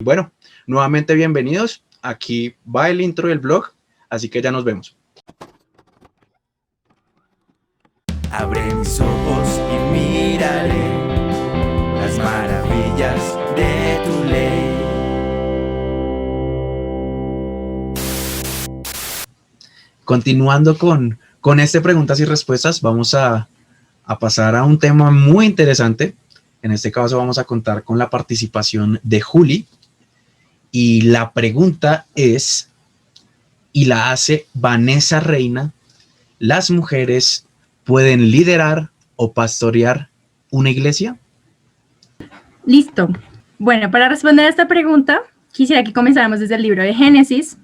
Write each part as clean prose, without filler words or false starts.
Bueno, nuevamente bienvenidos. Aquí va el intro del blog, así que ya nos vemos. Abre mis ojos y mírale las maravillas de tu ley. Continuando con este preguntas y respuestas, vamos a pasar a un tema muy interesante. En este caso vamos a contar con la participación de Juli. Y la pregunta es, y la hace Vanessa Reina: ¿las mujeres pueden liderar o pastorear una iglesia? Listo. Bueno, para responder a esta pregunta, quisiera que comenzáramos desde el libro de Génesis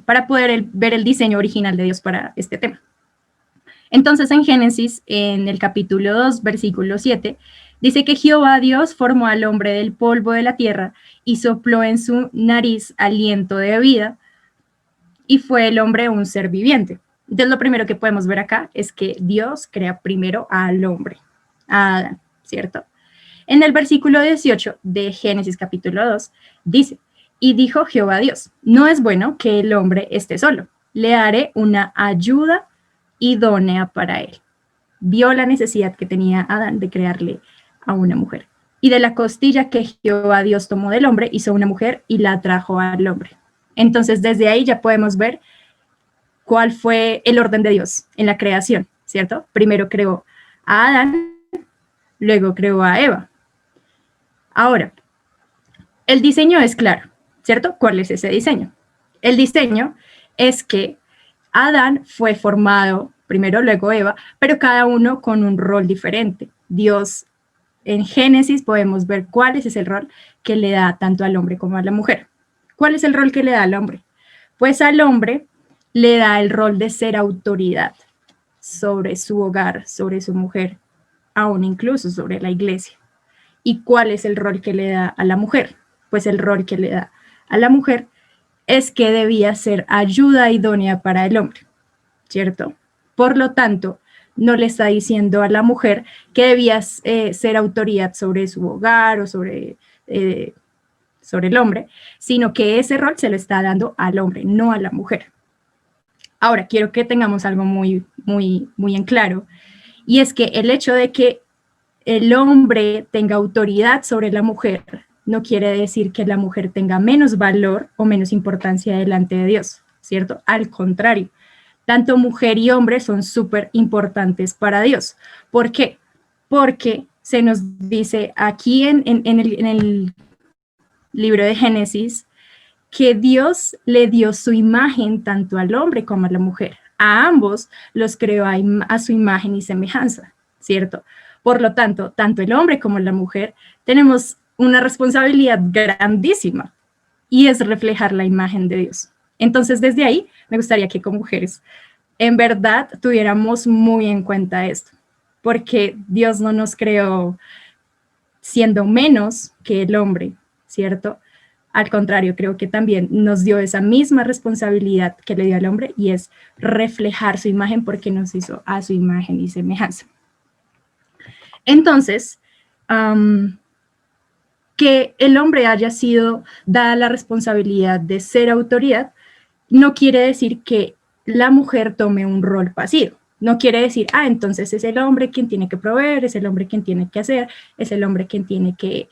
para poder ver el diseño original de Dios para este tema. Entonces, en Génesis, en el capítulo 2, versículo 7, dice que Jehová Dios formó al hombre del polvo de la tierra y sopló en su nariz aliento de vida, y fue el hombre un ser viviente. Entonces, lo primero que podemos ver acá es que Dios crea primero al hombre, a Adán, ¿cierto? En el versículo 18 de Génesis capítulo 2, dice: y dijo Jehová Dios, no es bueno que el hombre esté solo, le haré una ayuda idónea para él. Vio la necesidad que tenía Adán de crearle a una mujer. Y de la costilla que Jehová Dios tomó del hombre, hizo una mujer y la trajo al hombre. Entonces, desde ahí ya podemos ver cuál fue el orden de Dios en la creación, ¿cierto? Primero creó a Adán, luego creó a Eva. Ahora, el diseño es claro, ¿cierto? ¿Cuál es ese diseño? El diseño es que Adán fue formado primero, luego Eva, pero cada uno con un rol diferente. Dios, en Génesis podemos ver cuál es ese rol que le da tanto al hombre como a la mujer. ¿Cuál es el rol que le da al hombre? Pues al hombre le da el rol de ser autoridad sobre su hogar, sobre su mujer, aún incluso sobre la iglesia. ¿Y cuál es el rol que le da a la mujer? Pues el rol que le da a la mujer es que debía ser ayuda idónea para el hombre, ¿cierto? Por lo tanto, no le está diciendo a la mujer que debía ser autoridad sobre su hogar o sobre el hombre, sino que ese rol se lo está dando al hombre, no a la mujer. Ahora, quiero que tengamos algo muy en claro, y es que el hecho de que el hombre tenga autoridad sobre la mujer no quiere decir que la mujer tenga menos valor o menos importancia delante de Dios, ¿cierto? Al contrario, tanto mujer y hombre son súper importantes para Dios. ¿Por qué? Porque se nos dice aquí en el libro de Génesis que Dios le dio su imagen tanto al hombre como a la mujer. A ambos los creó a su imagen y semejanza, ¿cierto? Por lo tanto, tanto el hombre como la mujer tenemos una responsabilidad grandísima, y es reflejar la imagen de Dios. Entonces, desde ahí, me gustaría que como mujeres, en verdad, tuviéramos muy en cuenta esto, porque Dios no nos creó siendo menos que el hombre, ¿cierto? Al contrario, creo que también nos dio esa misma responsabilidad que le dio al hombre, y es reflejar su imagen porque nos hizo a su imagen y semejanza. Entonces, que el hombre haya sido dada la responsabilidad de ser autoridad no quiere decir que la mujer tome un rol pasivo. No quiere decir, entonces es el hombre quien tiene que proveer, es el hombre quien tiene que hacer, es el hombre quien tiene que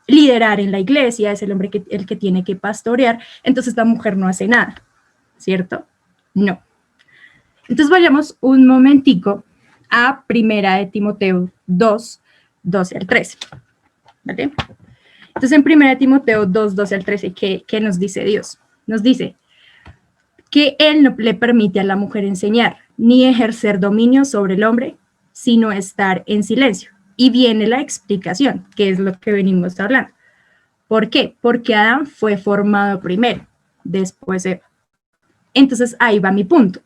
liderar en la iglesia, es el hombre el que tiene que pastorear, entonces la mujer no hace nada, ¿cierto? No. Entonces vayamos un momentico a 1 de Timoteo 2, 12 al 13. ¿Vale? Entonces en 1 de Timoteo 2, 12 al 13, ¿qué nos dice Dios? Nos dice que Él no le permite a la mujer enseñar, ni ejercer dominio sobre el hombre, sino estar en silencio. Y viene la explicación, que es lo que venimos hablando. ¿Por qué? Porque Adán fue formado primero, después Eva. Entonces ahí va mi punto.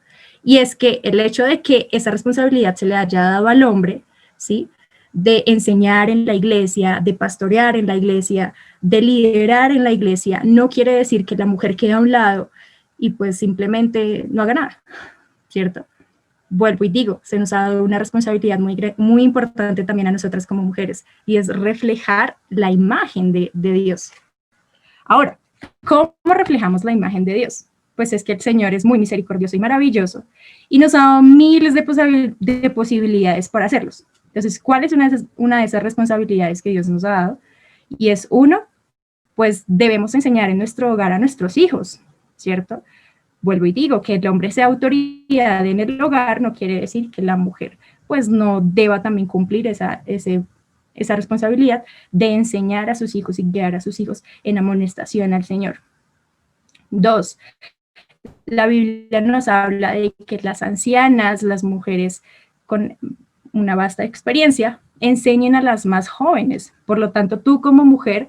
Y es que el hecho de que esa responsabilidad se le haya dado al hombre, ¿sí?, de enseñar en la iglesia, de pastorear en la iglesia, de liderar en la iglesia, no quiere decir que la mujer quede a un lado y pues simplemente no haga nada, ¿cierto? Vuelvo y digo, se nos ha dado una responsabilidad muy importante también a nosotras como mujeres, y es reflejar la imagen de Dios, Ahora, ¿cómo reflejamos la imagen de Dios? Pues es que el Señor es muy misericordioso y maravilloso y nos ha dado miles de posibilidades para hacerlos. Entonces, ¿cuál es una de esas responsabilidades que Dios nos ha dado? Y es uno, pues debemos enseñar en nuestro hogar a nuestros hijos, ¿cierto? Vuelvo y digo, que el hombre sea autoridad en el hogar no quiere decir que la mujer pues no deba también cumplir esa responsabilidad de enseñar a sus hijos y guiar a sus hijos en amonestación al Señor. 2, la Biblia nos habla de que las ancianas, las mujeres con una vasta experiencia, enseñen a las más jóvenes. Por lo tanto, tú como mujer,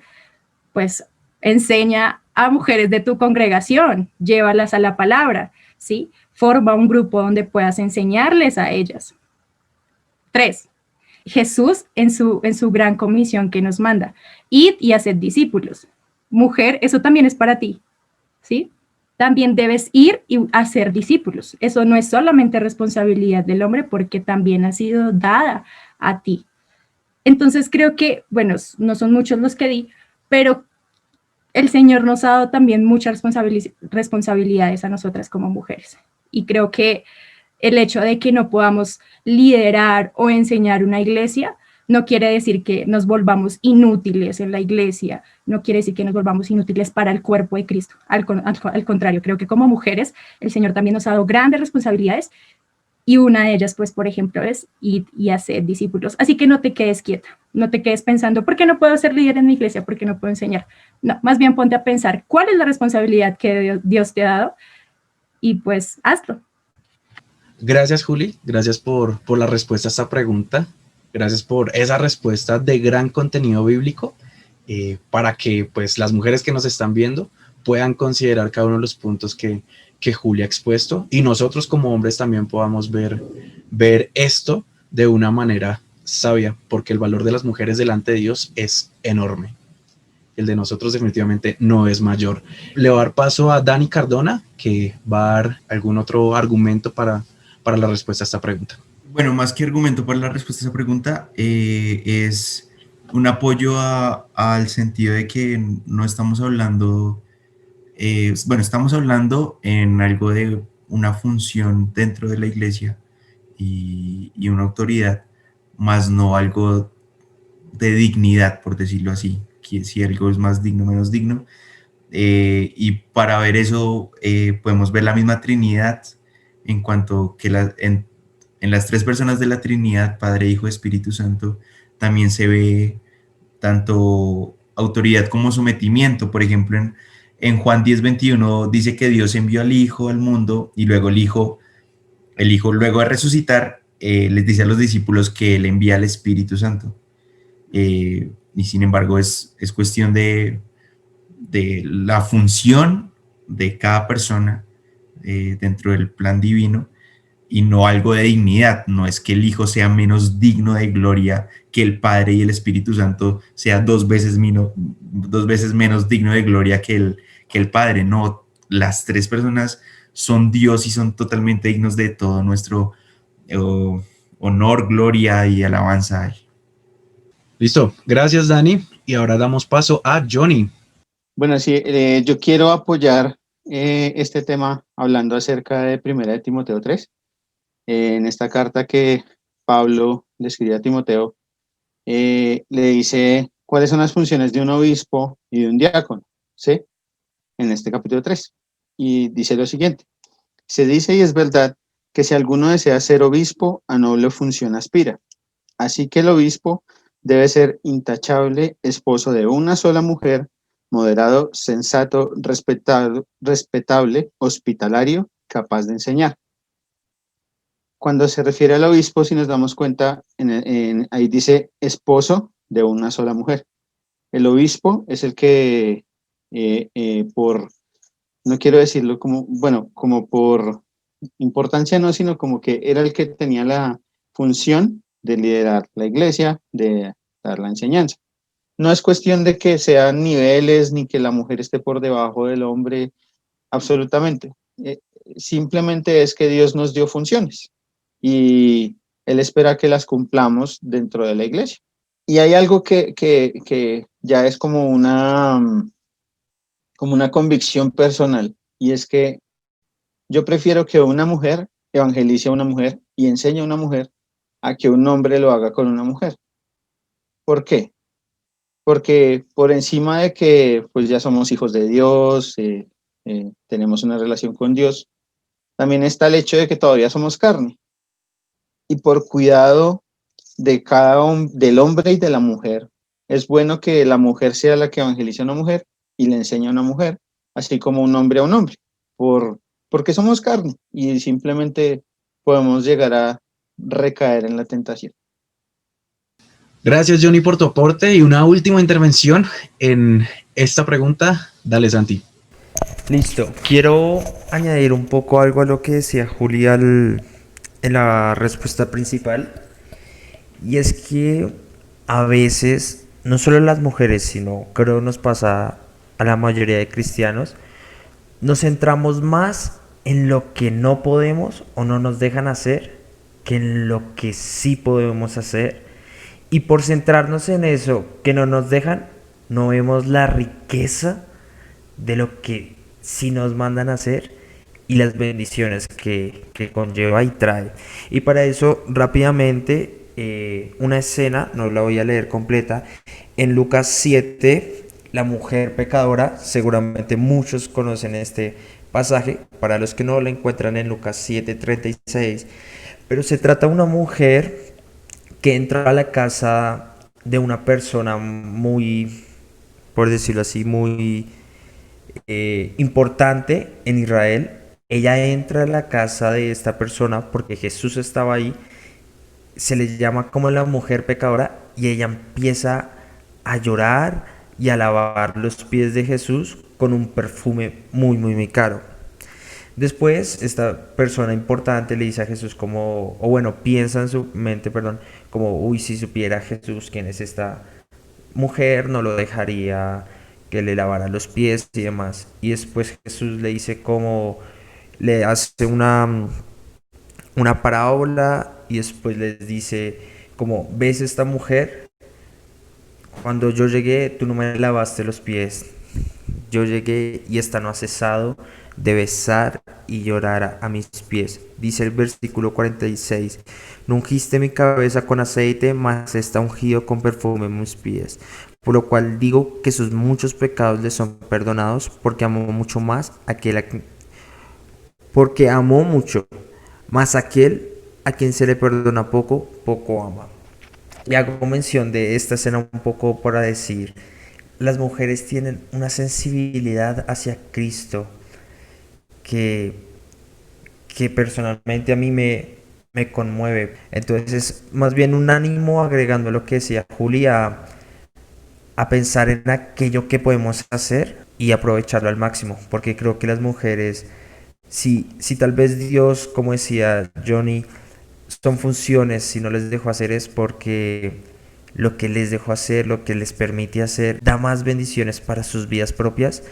pues enseña a mujeres de tu congregación, llévalas a la palabra, ¿sí? Forma un grupo donde puedas enseñarles a ellas. 3, Jesús en su gran comisión que nos manda, id y haced discípulos. Mujer, eso también es para ti, ¿sí? También debes ir y hacer discípulos. Eso no es solamente responsabilidad del hombre porque también ha sido dada a ti. Entonces creo que, bueno, no son muchos los que di, pero el Señor nos ha dado también muchas responsabilidades a nosotras como mujeres. Y creo que el hecho de que no podamos liderar o enseñar una iglesia no quiere decir que nos volvamos inútiles en la iglesia, no quiere decir que nos volvamos inútiles para el cuerpo de Cristo. Al contrario, creo que como mujeres el Señor también nos ha dado grandes responsabilidades y una de ellas, pues, por ejemplo, es ir y hacer discípulos. Así que no te quedes quieta, no te quedes pensando, ¿por qué no puedo ser líder en mi iglesia? ¿Por qué no puedo enseñar? No, más bien ponte a pensar, ¿cuál es la responsabilidad que Dios te ha dado? Y pues, hazlo. Gracias, Juli. Gracias por la respuesta a esta pregunta. Gracias por esa respuesta de gran contenido bíblico para que pues, las mujeres que nos están viendo puedan considerar cada uno de los puntos que Juli ha expuesto y nosotros como hombres también podamos ver esto de una manera sabia, porque el valor de las mujeres delante de Dios es enorme. El de nosotros definitivamente no es mayor. Le voy a dar paso a Dani Cardona, que va a dar algún otro argumento para la respuesta a esta pregunta. Bueno, más que argumento para la respuesta a esa pregunta, es un apoyo al sentido de que no estamos hablando, estamos hablando en algo de una función dentro de la iglesia y una autoridad, más no algo de dignidad, por decirlo así, que si algo es más digno, menos digno. Y para ver eso podemos ver la misma Trinidad en cuanto que en las tres personas de la Trinidad, Padre, Hijo, Espíritu Santo, también se ve tanto autoridad como sometimiento. Por ejemplo, en Juan 10:21 dice que Dios envió al Hijo al mundo y luego el Hijo luego de resucitar, les dice a los discípulos que Él envía al Espíritu Santo. Y sin embargo es cuestión de la función de cada persona dentro del plan divino y no algo de dignidad. No es que el Hijo sea menos digno de gloria que el Padre y el Espíritu Santo sea dos veces menos digno de gloria que el Padre. No, las tres personas son Dios y son totalmente dignos de todo nuestro honor, gloria y alabanza. Listo, gracias Dani. Y ahora damos paso a Johnny. Bueno, sí, yo quiero apoyar este tema hablando acerca de 1 Timoteo 3. En esta carta que Pablo le escribe a Timoteo, le dice cuáles son las funciones de un obispo y de un diácono, ¿sí? En este capítulo 3. Y dice lo siguiente: se dice y es verdad que si alguno desea ser obispo, a noble función aspira. Así que el obispo debe ser intachable, esposo de una sola mujer, moderado, sensato, respetable, hospitalario, capaz de enseñar. Cuando se refiere al obispo, si nos damos cuenta, ahí dice esposo de una sola mujer. El obispo es el que, no quiero decirlo como por importancia no, sino como que era el que tenía la función de liderar la iglesia, de dar la enseñanza. No es cuestión de que sean niveles ni que la mujer esté por debajo del hombre, absolutamente. Simplemente es que Dios nos dio funciones y Él espera que las cumplamos dentro de la iglesia. Y hay algo que ya es como como una convicción personal, y es que yo prefiero que una mujer evangelice a una mujer y enseñe a una mujer a que un hombre lo haga con una mujer. ¿Por qué? Porque por encima de que pues ya somos hijos de Dios, tenemos una relación con Dios, también está el hecho de que todavía somos carne. Y por cuidado de del hombre y de la mujer, es bueno que la mujer sea la que evangelice a una mujer y le enseñe a una mujer, así como un hombre a un hombre, porque somos carne y simplemente podemos llegar a recaer en la tentación. Gracias, Johnny, por tu aporte y una última intervención en esta pregunta. Dale, Santi. Listo. Quiero añadir un poco algo a lo que decía Julia en la respuesta principal. Y es que a veces, no solo las mujeres, sino creo nos pasa a la mayoría de cristianos, nos centramos más en lo que no podemos o no nos dejan hacer que en lo que sí podemos hacer. Y por centrarnos en eso que no nos dejan, no vemos la riqueza de lo que sí nos mandan a hacer y las bendiciones que conlleva y trae. Y para eso rápidamente una escena, no la voy a leer completa, en Lucas 7, la mujer pecadora, seguramente muchos conocen este pasaje, para los que no la encuentran en Lucas 7:36, pero se trata de una mujer que entra a la casa de una persona muy, por decirlo así, muy importante en Israel. Ella entra a la casa de esta persona porque Jesús estaba ahí, se le llama como la mujer pecadora y ella empieza a llorar y a lavar los pies de Jesús con un perfume muy, muy, muy caro. Después, esta persona importante le dice a Jesús como, o bueno, piensa en su mente, perdón, como, uy, si supiera Jesús quién es esta mujer, no lo dejaría que le lavara los pies y demás. Y después Jesús le dice como, le hace una parábola y después les dice como, ¿ves esta mujer? Cuando yo llegué, tú no me lavaste los pies. Yo llegué y esta no ha cesado de besar y llorar a mis pies. Dice el versículo 46, no ungiste mi cabeza con aceite, mas está ungido con perfume en mis pies. Por lo cual digo que sus muchos pecados le son perdonados, porque amó mucho más porque amó mucho, más aquel a quien se le perdona poco, poco ama. Y hago mención de esta escena un poco para decir, las mujeres tienen una sensibilidad hacia Cristo que, que personalmente a mí me conmueve. Entonces es más bien un ánimo, agregando lo que decía Julia, a pensar en aquello que podemos hacer y aprovecharlo al máximo, porque creo que las mujeres, si tal vez Dios, como decía Johnny, son funciones, si no les dejo hacer es porque lo que les dejó hacer, lo que les permite hacer, da más bendiciones para sus vidas propias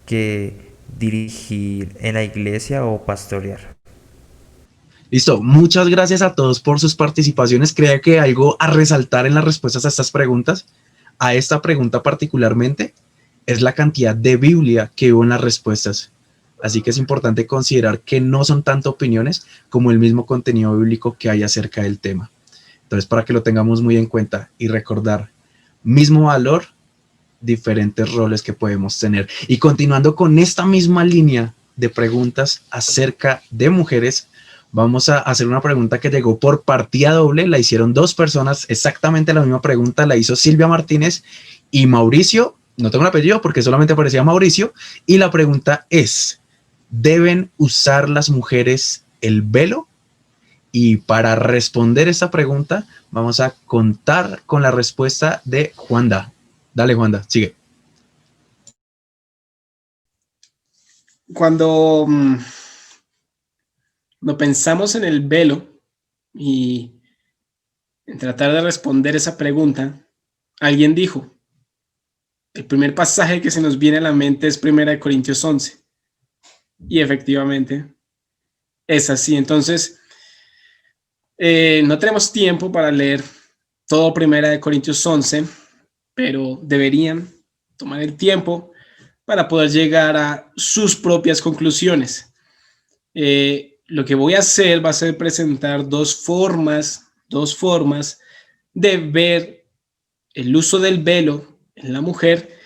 que dirigir en la iglesia o pastorear. Listo, muchas gracias a todos por sus participaciones. Creo que algo a resaltar en las respuestas a estas preguntas, a esta pregunta particularmente, es la cantidad de Biblia que hubo en las respuestas. Así que es importante considerar que no son tanto opiniones como el mismo contenido bíblico que hay acerca del tema. Entonces, para que lo tengamos muy en cuenta y recordar, mismo valor, diferentes roles que podemos tener. Y continuando con esta misma línea de preguntas acerca de mujeres, vamos a hacer una pregunta que llegó por partida doble. La hicieron dos personas, exactamente la misma pregunta, la hizo Silvia Martínez y Mauricio, no tengo el apellido porque solamente aparecía Mauricio, y la pregunta es, ¿deben usar las mujeres el velo? Y para responder esta pregunta, vamos a contar con la respuesta de Juanda. Dale, Juanda, sigue. Cuando pensamos en el velo y en tratar de responder esa pregunta, alguien dijo, el primer pasaje que se nos viene a la mente es 1 Corintios 11. Y efectivamente es así. Entonces, no tenemos tiempo para leer todo 1 Corintios 11, pero deberían tomar el tiempo para poder llegar a sus propias conclusiones. Lo que voy a hacer va a ser presentar dos formas de ver el uso del velo en la mujer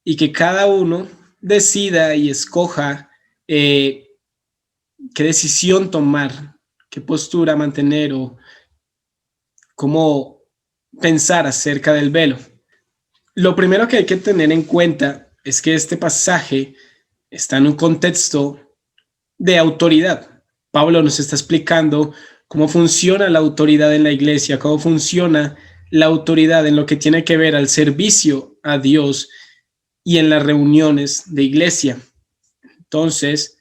y que cada uno decida y escoja qué decisión tomar, qué postura mantener o cómo pensar acerca del velo. Lo primero que hay que tener en cuenta es que este pasaje está en un contexto de autoridad. Pablo nos está explicando cómo funciona la autoridad en la iglesia, cómo funciona la autoridad en lo que tiene que ver al servicio a Dios y en las reuniones de iglesia. Entonces,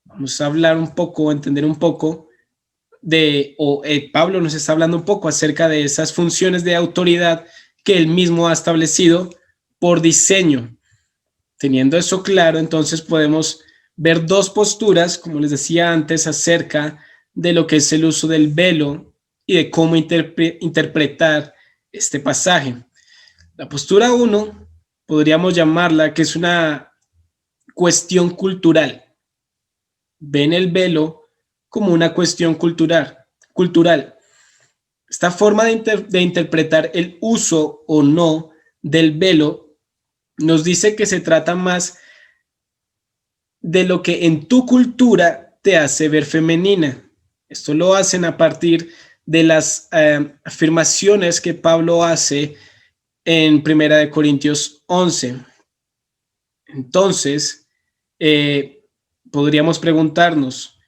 vamos a hablar un poco, entender un poco Pablo nos está hablando un poco acerca de esas funciones de autoridad que él mismo ha establecido por diseño. Teniendo eso claro, entonces podemos ver dos posturas, como les decía antes, acerca de lo que es el uso del velo y de cómo interpretar este pasaje. La postura 1 podríamos llamarla que es una cuestión cultural. Ven el velo como una cuestión cultural. Esta forma de interpretar el uso o no del velo nos dice que se trata más de lo que en tu cultura te hace ver femenina. Esto lo hacen a partir de las afirmaciones que Pablo hace en 1 Corintios 11. Entonces, podríamos preguntarnos,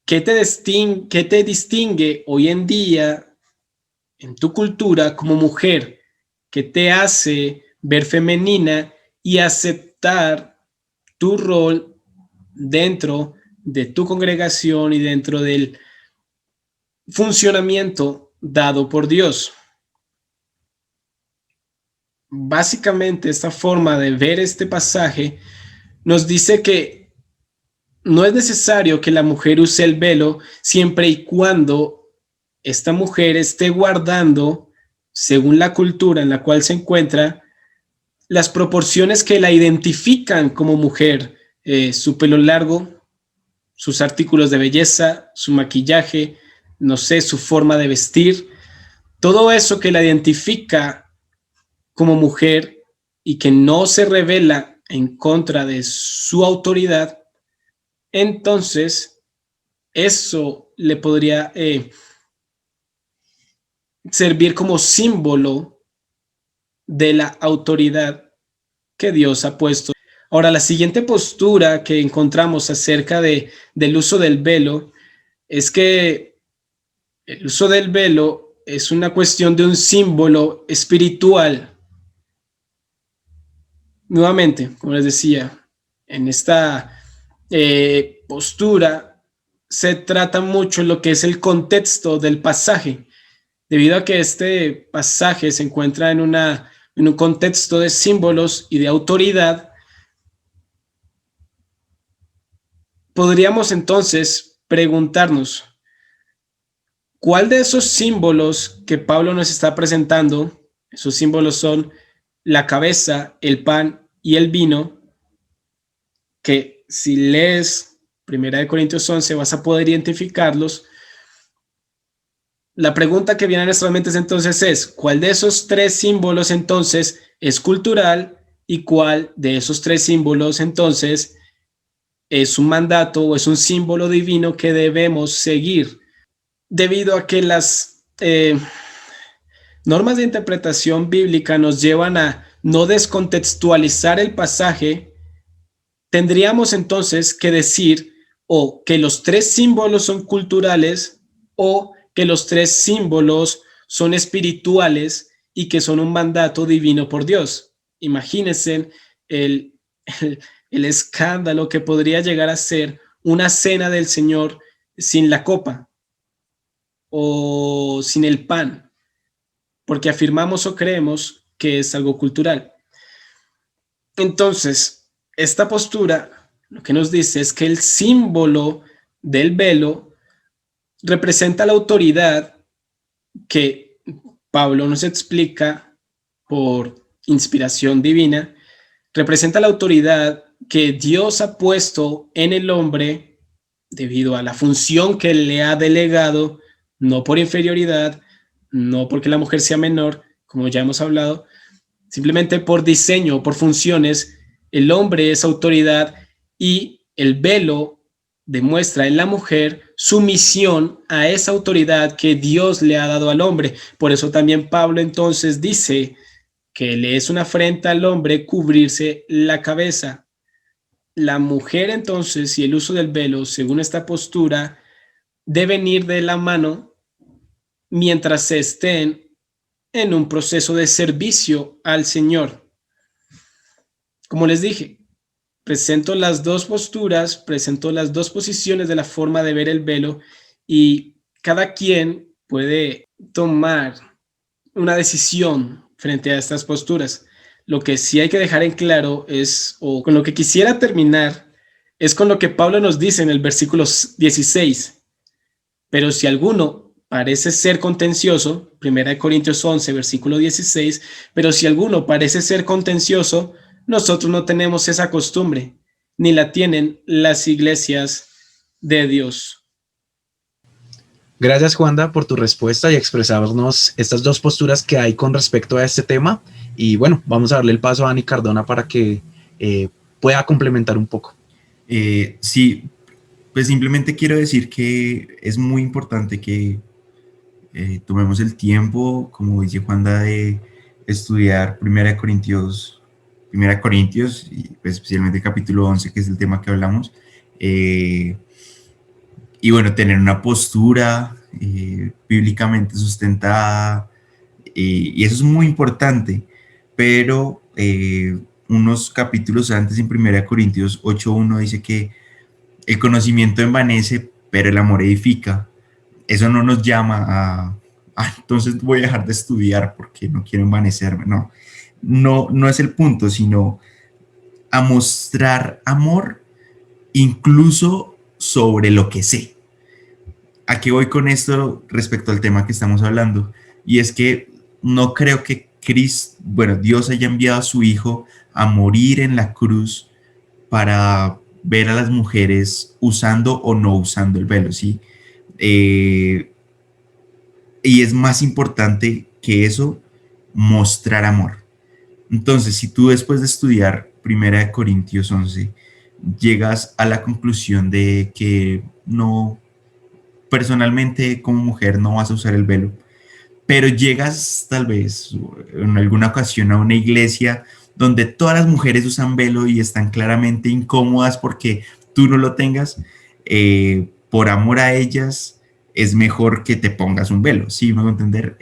¿qué te distingue hoy en día en tu cultura como mujer? ¿Qué te hace ver femenina y aceptar tu rol dentro de tu congregación y dentro del funcionamiento dado por Dios? Básicamente, esta forma de ver este pasaje nos dice que no es necesario que la mujer use el velo siempre y cuando esta mujer esté guardando, según la cultura en la cual se encuentra, las proporciones que la identifican como mujer, su pelo largo, sus artículos de belleza, su maquillaje, no sé, su forma de vestir, todo eso que la identifica como mujer y que no se revela en contra de su autoridad. Entonces, eso le podría servir como símbolo de la autoridad que Dios ha puesto. Ahora, la siguiente postura que encontramos acerca del uso del velo es que el uso del velo es una cuestión de un símbolo espiritual. Nuevamente, como les decía, en esta postura se trata mucho lo que es el contexto del pasaje, debido a que este pasaje se encuentra en un contexto de símbolos y de autoridad. Podríamos entonces preguntarnos, ¿cuál de esos símbolos que Pablo nos está presentando, esos símbolos son la cabeza, el pan y el vino, que si lees 1 Corintios 11 vas a poder identificarlos? La pregunta que viene a nuestras mentes entonces es, ¿cuál de esos tres símbolos entonces es cultural y cuál de esos tres símbolos entonces es un mandato o es un símbolo divino que debemos seguir? Debido a que las normas de interpretación bíblica nos llevan a no descontextualizar el pasaje, tendríamos entonces que decir o que los tres símbolos son culturales o que los tres símbolos son espirituales y que son un mandato divino por Dios. Imagínense el escándalo que podría llegar a ser una cena del Señor sin la copa o sin el pan, porque afirmamos o creemos que es algo cultural. Entonces, esta postura lo que nos dice es que el símbolo del velo representa la autoridad que Pablo nos explica por inspiración divina, representa la autoridad que Dios ha puesto en el hombre debido a la función que le ha delegado, no por inferioridad, no porque la mujer sea menor, como ya hemos hablado, simplemente por diseño, por funciones. El hombre es autoridad y el velo demuestra en la mujer sumisión a esa autoridad que Dios le ha dado al hombre. Por eso también Pablo entonces dice que le es una afrenta al hombre cubrirse la cabeza. La mujer entonces y el uso del velo, según esta postura, deben ir de la mano mientras se estén en un proceso de servicio al Señor. Como les dije, presento las dos posturas, presento las dos posiciones de la forma de ver el velo y cada quien puede tomar una decisión frente a estas posturas. Lo que sí hay que dejar en claro es, o con lo que quisiera terminar, es con lo que Pablo nos dice en el versículo 16. Pero si alguno parece ser contencioso, 1 Corintios 11, versículo 16, pero si alguno parece ser contencioso, nosotros no tenemos esa costumbre, ni la tienen las iglesias de Dios. Gracias, Juanda, por tu respuesta y expresarnos estas dos posturas que hay con respecto a este tema. Y bueno, vamos a darle el paso a Dani Cardona para que pueda complementar un poco. Sí, pues simplemente quiero decir que es muy importante que tomemos el tiempo, como dice Juanda, de estudiar 1 Corintios, y pues especialmente capítulo 11, que es el tema que hablamos. Y bueno, tener una postura bíblicamente sustentada, y eso es muy importante, pero unos capítulos antes, en 1 Corintios 8:1, dice que el conocimiento envanece, pero el amor edifica. Eso no nos llama entonces voy a dejar de estudiar porque no quiero envanecerme. No es el punto, sino a mostrar amor incluso sobre lo que sé. ¿A qué voy con esto respecto al tema que estamos hablando? Y es que no creo que Dios haya enviado a su Hijo a morir en la cruz para ver a las mujeres usando o no usando el velo, ¿sí? Y es más importante que eso, mostrar amor. Entonces, si tú después de estudiar 1 Corintios 11 llegas a la conclusión de que no, personalmente como mujer no vas a usar el velo, pero llegas tal vez en alguna ocasión a una iglesia donde todas las mujeres usan velo y están claramente incómodas porque tú no lo tengas, por amor a ellas es mejor que te pongas un velo, ¿sí me hago entender?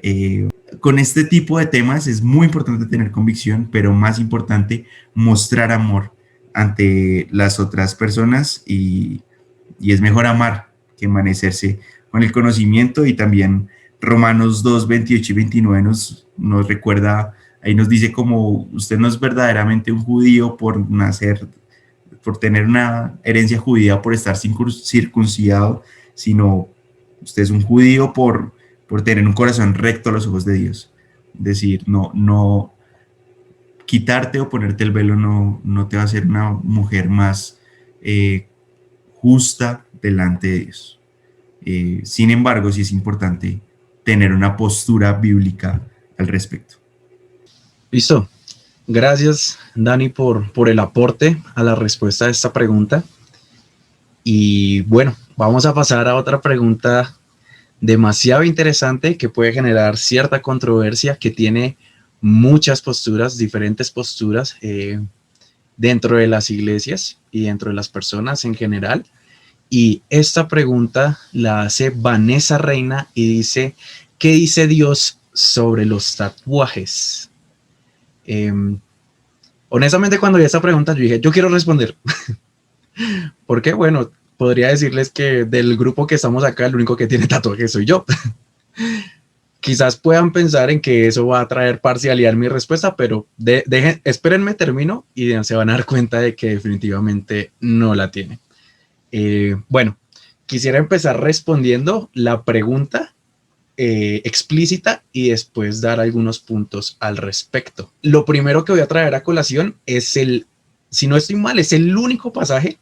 Con este tipo de temas es muy importante tener convicción, pero más importante mostrar amor ante las otras personas, y es mejor amar que envanecerse con el conocimiento. Y también Romanos 2, 28 y 29 nos recuerda, ahí nos dice como usted no es verdaderamente un judío por nacer, por tener una herencia judía, por estar circuncidado, sino usted es un judío por tener un corazón recto a los ojos de Dios. Es decir, no quitarte o ponerte el velo no te va a hacer una mujer más justa delante de Dios. Sin embargo, sí es importante tener una postura bíblica al respecto. Listo. Gracias, Dani, por el aporte a la respuesta a esta pregunta. Y bueno, vamos a pasar a otra pregunta demasiado interesante que puede generar cierta controversia, que tiene muchas posturas, diferentes posturas dentro de las iglesias y dentro de las personas en general. Y esta pregunta la hace Vanessa Reina y dice: ¿qué dice Dios sobre los tatuajes? Honestamente, cuando vi esta pregunta, yo dije, yo quiero responder. Porque, bueno, podría decirles que del grupo que estamos acá, el único que tiene tatuajes soy yo. Quizás puedan pensar en que eso va a traer parcialidad en mi respuesta, pero espérenme, termino y se van a dar cuenta de que definitivamente no la tiene. Bueno, quisiera empezar respondiendo la pregunta explícita y después dar algunos puntos al respecto. Lo primero que voy a traer a colación es el si no estoy mal, es el único pasaje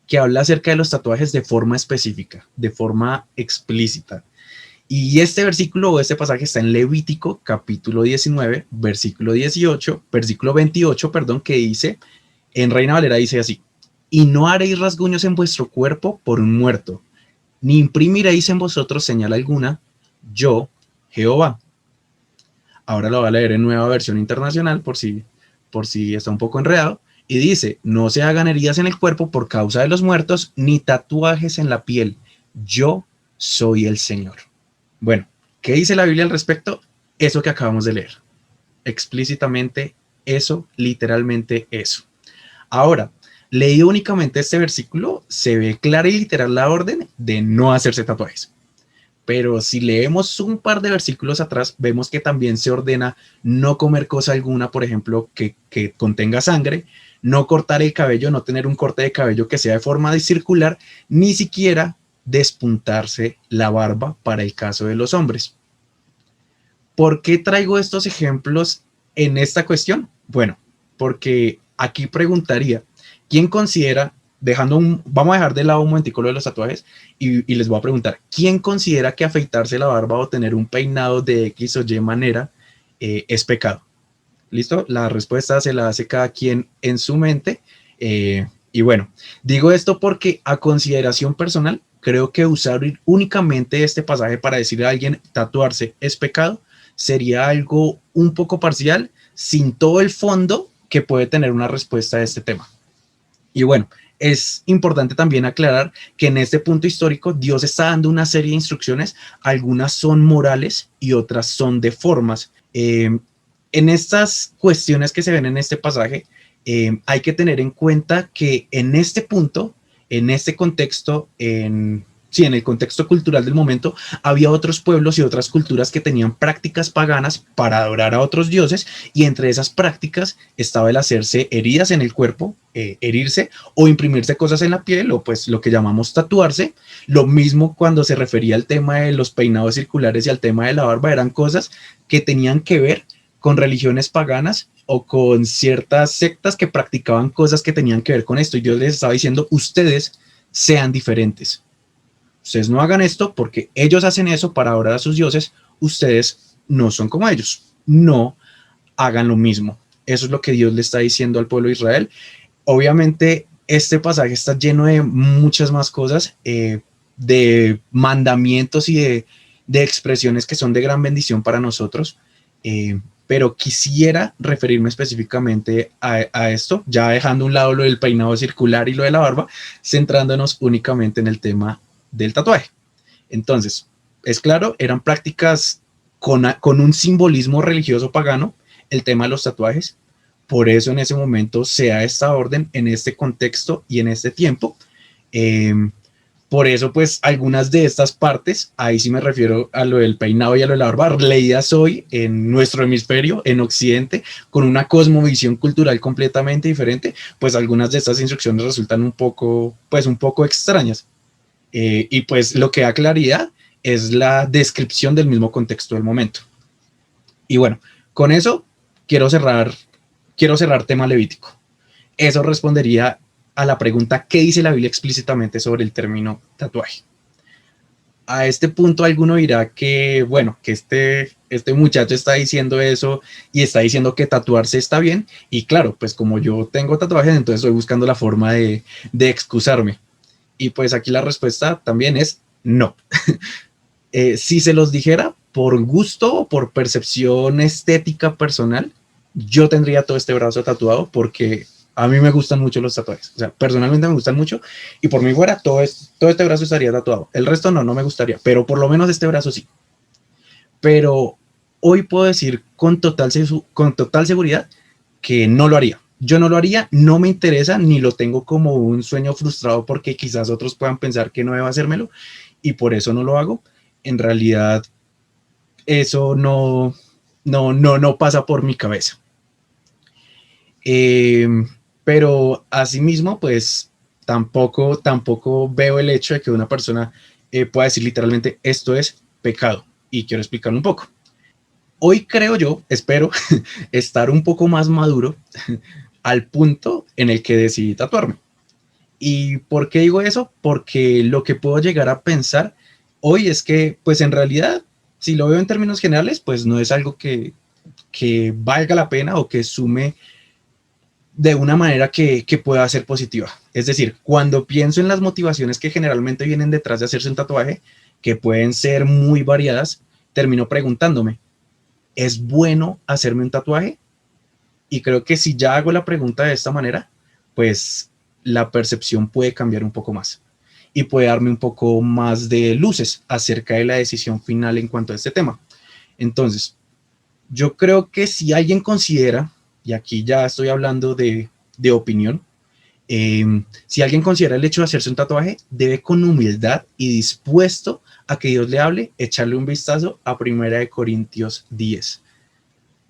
que habla acerca de los tatuajes de forma específica, de forma explícita. Y este versículo o este pasaje está en Levítico capítulo 19, versículo 28, perdón, que dice, en Reina Valera dice así: y no haréis rasguños en vuestro cuerpo por un muerto, ni imprimiréis en vosotros señal alguna, yo, Jehová. Ahora lo voy a leer en Nueva Versión Internacional por si está un poco enredado. Y dice, no se hagan heridas en el cuerpo por causa de los muertos, ni tatuajes en la piel. Yo soy el Señor. Bueno, ¿qué dice la Biblia al respecto? Eso que acabamos de leer. Explícitamente eso, literalmente eso. Ahora, leído únicamente este versículo, se ve clara y literal la orden de no hacerse tatuajes. Pero si leemos un par de versículos atrás, vemos que también se ordena no comer cosa alguna, por ejemplo, que contenga sangre, no cortar el cabello, no tener un corte de cabello que sea de forma circular, ni siquiera despuntarse la barba para el caso de los hombres. ¿Por qué traigo estos ejemplos en esta cuestión? Bueno, porque aquí preguntaría, ¿quién considera, vamos a dejar de lado un momentico lo de los tatuajes y les voy a preguntar, ¿quién considera que afeitarse la barba o tener un peinado de X o Y manera es pecado? ¿Listo? La respuesta se la hace cada quien en su mente. Y bueno, digo esto porque a consideración personal, creo que usar únicamente este pasaje para decirle a alguien tatuarse es pecado sería algo un poco parcial, sin todo el fondo que puede tener una respuesta a este tema. Y bueno, es importante también aclarar que en este punto histórico Dios está dando una serie de instrucciones, algunas son morales y otras son de formas. En estas cuestiones que se ven en este pasaje, hay que tener en cuenta que en este punto, en este contexto, en el contexto cultural del momento, había otros pueblos y otras culturas que tenían prácticas paganas para adorar a otros dioses, y entre esas prácticas estaba el hacerse heridas en el cuerpo, herirse o imprimirse cosas en la piel, o pues lo que llamamos tatuarse. Lo mismo cuando se refería al tema de los peinados circulares y al tema de la barba, eran cosas que tenían que ver con religiones paganas o con ciertas sectas que practicaban cosas que tenían que ver con esto, y Dios les estaba diciendo, ustedes sean diferentes. Ustedes no hagan esto porque ellos hacen eso para adorar a sus dioses. Ustedes no son como ellos. No hagan lo mismo. Eso es lo que Dios le está diciendo al pueblo de Israel. Obviamente, este pasaje está lleno de muchas más cosas, de mandamientos y de expresiones que son de gran bendición para nosotros. Pero quisiera referirme específicamente a esto, ya dejando a un lado lo del peinado circular y lo de la barba, centrándonos únicamente en el tema del tatuaje. Entonces, es claro, eran prácticas con un simbolismo religioso pagano, el tema de los tatuajes. Por eso en ese momento se da esta orden, en este contexto y en este tiempo. Por eso, pues, algunas de estas partes, ahí sí me refiero a lo del peinado y a lo de la barba, leídas hoy en nuestro hemisferio, en Occidente, con una cosmovisión cultural completamente diferente, pues algunas de estas instrucciones resultan un poco extrañas. Y pues lo que da claridad es la descripción del mismo contexto del momento. Y bueno, con eso quiero cerrar tema levítico. Eso respondería a la pregunta, ¿qué dice la Biblia explícitamente sobre el término tatuaje? A este punto alguno dirá que, bueno, que este muchacho está diciendo eso y está diciendo que tatuarse está bien. Y claro, pues como yo tengo tatuajes, entonces estoy buscando la forma de excusarme. Y pues aquí la respuesta también es no. Si se los dijera por gusto o por percepción estética personal, yo tendría todo este brazo tatuado porque a mí me gustan mucho los tatuajes. O sea, personalmente me gustan mucho y por mí fuera todo este brazo estaría tatuado. El resto no me gustaría, pero por lo menos este brazo sí. Pero hoy puedo decir con total seguridad que no lo haría. Yo no lo haría, no me interesa, ni lo tengo como un sueño frustrado porque quizás otros puedan pensar que no debo hacérmelo y por eso no lo hago. En realidad, eso no pasa por mi cabeza. Pero asimismo, pues tampoco veo el hecho de que una persona pueda decir literalmente esto es pecado, y quiero explicarlo un poco. Hoy creo yo, espero estar un poco más maduro al punto en el que decidí tatuarme. ¿Y por qué digo eso? Porque lo que puedo llegar a pensar hoy es que, pues en realidad, si lo veo en términos generales, pues no es algo que valga la pena o que sume de una manera que pueda ser positiva. Es decir, cuando pienso en las motivaciones que generalmente vienen detrás de hacerse un tatuaje, que pueden ser muy variadas, termino preguntándome, ¿es bueno hacerme un tatuaje? Y creo que si ya hago la pregunta de esta manera, pues la percepción puede cambiar un poco más y puede darme un poco más de luces acerca de la decisión final en cuanto a este tema. Entonces, yo creo que si alguien considera, y aquí ya estoy hablando de opinión, si alguien considera el hecho de hacerse un tatuaje, debe con humildad y dispuesto a que Dios le hable, echarle un vistazo a 1 Corintios 10.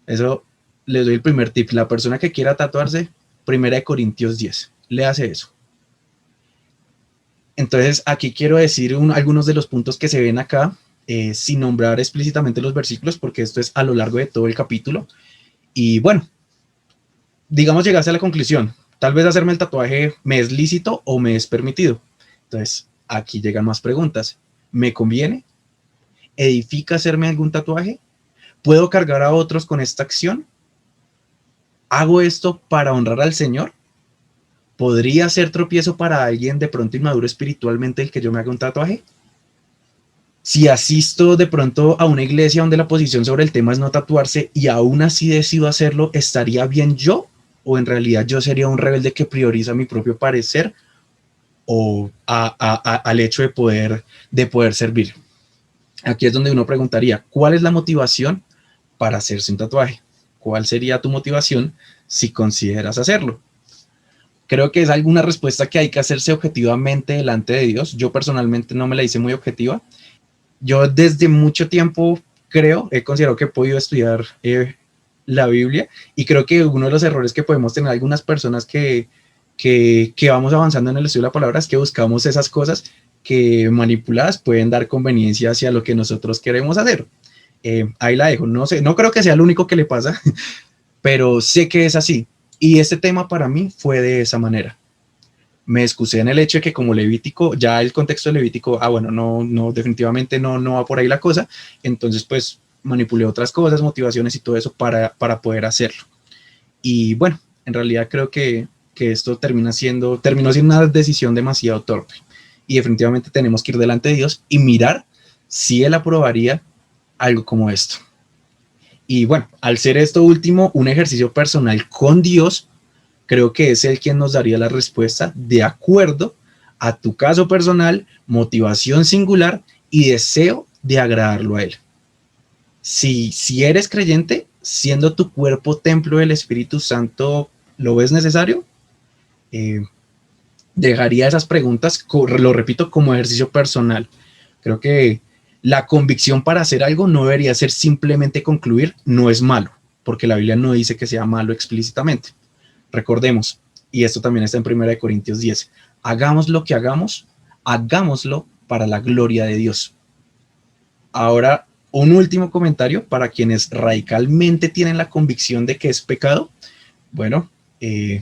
Eso les doy el primer tip. La persona que quiera tatuarse, 1 Corintios 10, le hace eso. Entonces, aquí quiero decir algunos de los puntos que se ven acá, sin nombrar explícitamente los versículos, porque esto es a lo largo de todo el capítulo. Y bueno, digamos, llegarse a la conclusión, tal vez hacerme el tatuaje me es lícito o me es permitido. Entonces, aquí llegan más preguntas. ¿Me conviene? ¿Edifica hacerme algún tatuaje? ¿Puedo cargar a otros con esta acción? ¿Hago esto para honrar al Señor? ¿Podría ser tropiezo para alguien de pronto inmaduro espiritualmente el que yo me haga un tatuaje? Si asisto de pronto a una iglesia donde la posición sobre el tema es no tatuarse y aún así decido hacerlo, ¿estaría bien yo? ¿O en realidad yo sería un rebelde que prioriza mi propio parecer o al hecho de poder servir? Aquí es donde uno preguntaría, ¿cuál es la motivación para hacerse un tatuaje? ¿Cuál sería tu motivación si consideras hacerlo? Creo que es alguna respuesta que hay que hacerse objetivamente delante de Dios. Yo personalmente no me la hice muy objetiva. Yo desde mucho tiempo he considerado que he podido estudiar la Biblia y creo que uno de los errores que podemos tener algunas personas que vamos avanzando en el estudio de la palabra es que buscamos esas cosas que manipuladas pueden dar conveniencia hacia lo que nosotros queremos hacer. Ahí la dejo, no sé, no creo que sea lo único que le pasa, pero sé que es así. Y este tema para mí fue de esa manera. Me excusé en el hecho de que como Levítico, ya el contexto de Levítico, bueno, no, definitivamente no va por ahí la cosa. Entonces, pues manipulé otras cosas, motivaciones y todo eso para poder hacerlo. Y bueno, en realidad creo que esto terminó siendo una decisión demasiado torpe. Y definitivamente tenemos que ir delante de Dios y mirar si Él aprobaría algo como esto. Y bueno, al ser esto último un ejercicio personal con Dios, creo que es Él quien nos daría la respuesta de acuerdo a tu caso personal, motivación singular y deseo de agradarlo a Él. Si eres creyente, siendo tu cuerpo templo del Espíritu Santo, ¿lo ves necesario? Dejaría esas preguntas, lo repito, como ejercicio personal. Creo que la convicción para hacer algo no debería ser simplemente concluir, no es malo, porque la Biblia no dice que sea malo explícitamente. Recordemos, y esto también está en 1 Corintios 10, hagamos lo que hagamos, hagámoslo para la gloria de Dios. Ahora, un último comentario para quienes radicalmente tienen la convicción de que es pecado. Bueno, hay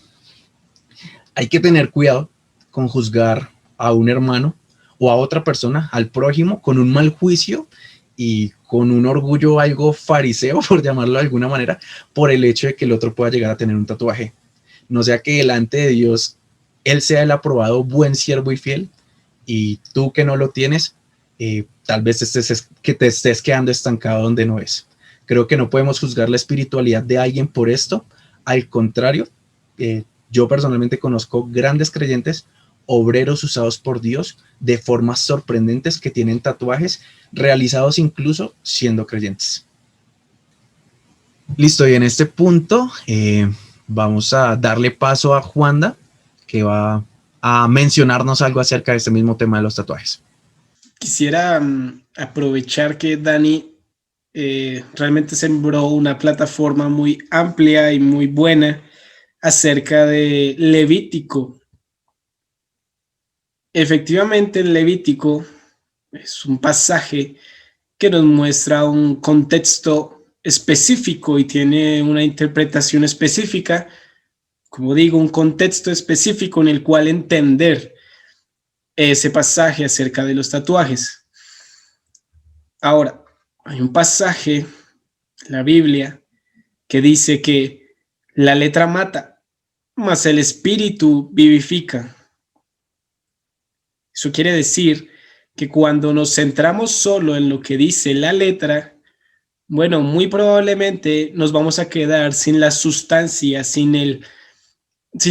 que tener cuidado con juzgar a un hermano o a otra persona, al prójimo, con un mal juicio y con un orgullo algo fariseo, por llamarlo de alguna manera, por el hecho de que el otro pueda llegar a tener un tatuaje. No sea que delante de Dios Él sea el aprobado buen siervo y fiel, y tú que no lo tienes, tal vez te estés quedando estancado donde no es. Creo que no podemos juzgar la espiritualidad de alguien por esto. Al contrario, yo personalmente conozco grandes creyentes, obreros usados por Dios de formas sorprendentes que tienen tatuajes realizados incluso siendo creyentes. Listo, y en este punto vamos a darle paso a Juanda, que va a mencionarnos algo acerca de este mismo tema de los tatuajes. Quisiera aprovechar que Dani realmente sembró una plataforma muy amplia y muy buena acerca de Levítico. Efectivamente, el Levítico es un pasaje que nos muestra un contexto específico y tiene una interpretación específica como digo, un contexto específico en el cual entender ese pasaje acerca de los tatuajes. Ahora, hay un pasaje en la Biblia que dice que la letra mata, mas el espíritu vivifica. Eso quiere decir que cuando nos centramos solo en lo que dice la letra, bueno, muy probablemente nos vamos a quedar sin la sustancia, sin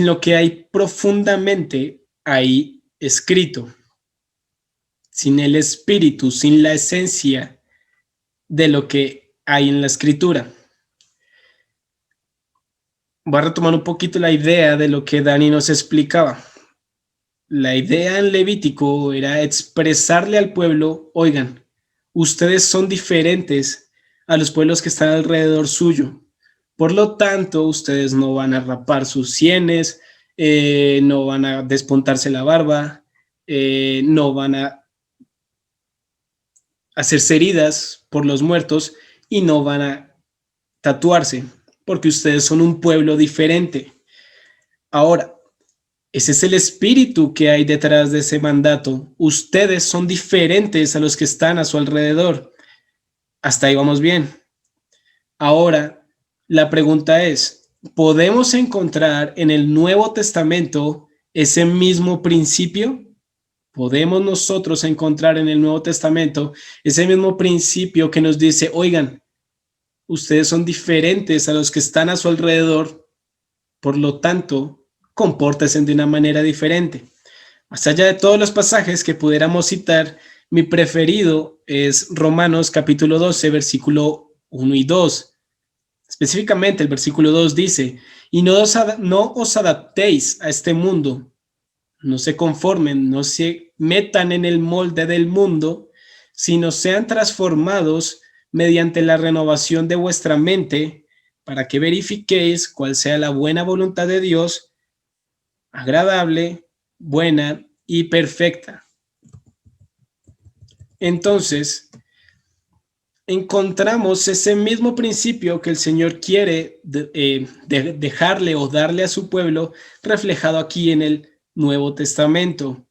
lo que hay profundamente ahí escrito, sin el espíritu, sin la esencia de lo que hay en la escritura. Voy a retomar un poquito la idea de lo que Dani nos explicaba. La idea en Levítico era expresarle al pueblo, oigan, ustedes son diferentes a los pueblos que están alrededor suyo. Por lo tanto, ustedes no van a rapar sus sienes, no van a despuntarse la barba, no van a hacerse heridas por los muertos y no van a tatuarse, porque ustedes son un pueblo diferente. Ahora, ese es el espíritu que hay detrás de ese mandato. Ustedes son diferentes a los que están a su alrededor. Hasta ahí vamos bien. Ahora, la pregunta es, ¿podemos encontrar en el Nuevo Testamento ese mismo principio? ¿Podemos nosotros encontrar en el Nuevo Testamento ese mismo principio que nos dice, oigan, ustedes son diferentes a los que están a su alrededor, por lo tanto, compórtense de una manera diferente? Más allá de todos los pasajes que pudiéramos citar, mi preferido es Romanos capítulo 12, versículo 1 y 2. Específicamente el versículo 2 dice, y no os adaptéis a este mundo, no se conformen, no se metan en el molde del mundo, sino sean transformados mediante la renovación de vuestra mente, para que verifiquéis cuál sea la buena voluntad de Dios, agradable, buena y perfecta. Entonces, encontramos ese mismo principio que el Señor quiere dejarle o darle a su pueblo, reflejado aquí en el Nuevo Testamento.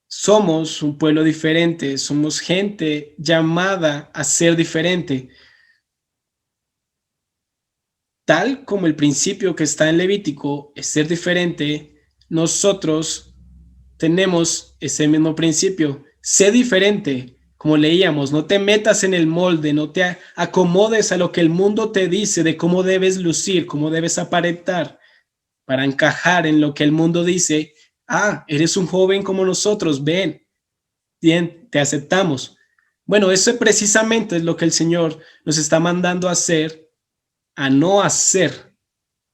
Somos un pueblo diferente, somos gente llamada a ser diferente. Tal como el principio que está en Levítico es ser diferente, nosotros tenemos ese mismo principio. Sé diferente, como leíamos, no te metas en el molde, no te acomodes a lo que el mundo te dice de cómo debes lucir, cómo debes aparentar, para encajar en lo que el mundo dice. Ah, eres un joven como nosotros, ven, bien, te aceptamos. Bueno, eso precisamente es lo que el Señor nos está mandando a hacer, a no hacer,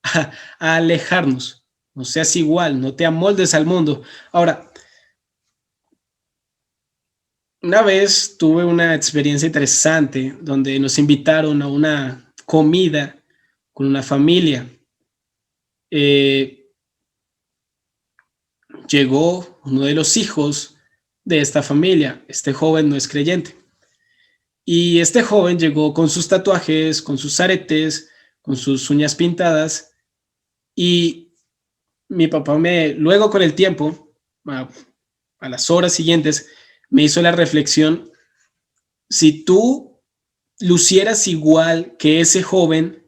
a alejarnos. No seas igual, no te amoldes al mundo. Ahora, una vez tuve una experiencia interesante donde nos invitaron a una comida con una familia. Llegó uno de los hijos de esta familia. Este joven no es creyente. Y este joven llegó con sus tatuajes, con sus aretes, con sus uñas pintadas. Y mi papá luego con el tiempo, a las horas siguientes, me hizo la reflexión: si tú lucieras igual que ese joven,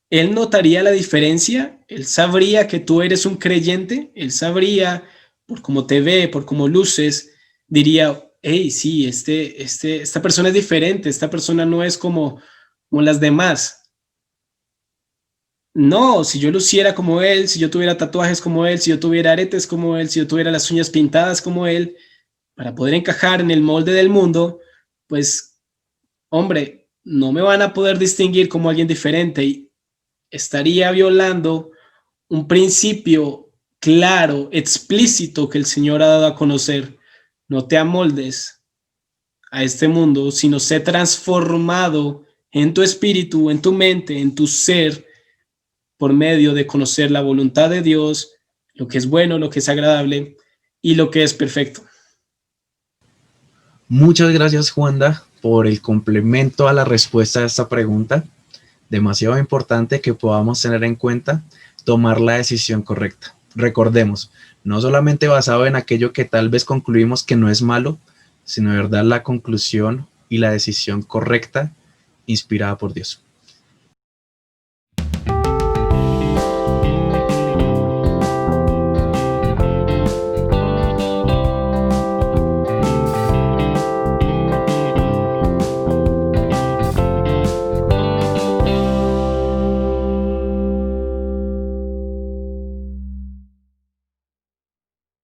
¿él notaría la diferencia? ¿Él sabría que tú eres un creyente? ¿Él sabría, por cómo te ve, por cómo luces, diría, hey, sí, esta persona es diferente, esta persona no es como las demás? No, si yo luciera como él, si yo tuviera tatuajes como él, si yo tuviera aretes como él, si yo tuviera las uñas pintadas como él, para poder encajar en el molde del mundo, pues, hombre, no me van a poder distinguir como alguien diferente y estaría violando un principio claro, explícito que el Señor ha dado a conocer. No te amoldes a este mundo, sino sé transformado en tu espíritu, en tu mente, en tu ser, por medio de conocer la voluntad de Dios, lo que es bueno, lo que es agradable y lo que es perfecto. Muchas gracias, Juanda, por el complemento a la respuesta a esta pregunta. demasiado importante que podamos tener en cuenta tomar la decisión correcta. Recordemos, no solamente basado en aquello que tal vez concluimos que no es malo, sino de verdad la conclusión y la decisión correcta inspirada por Dios.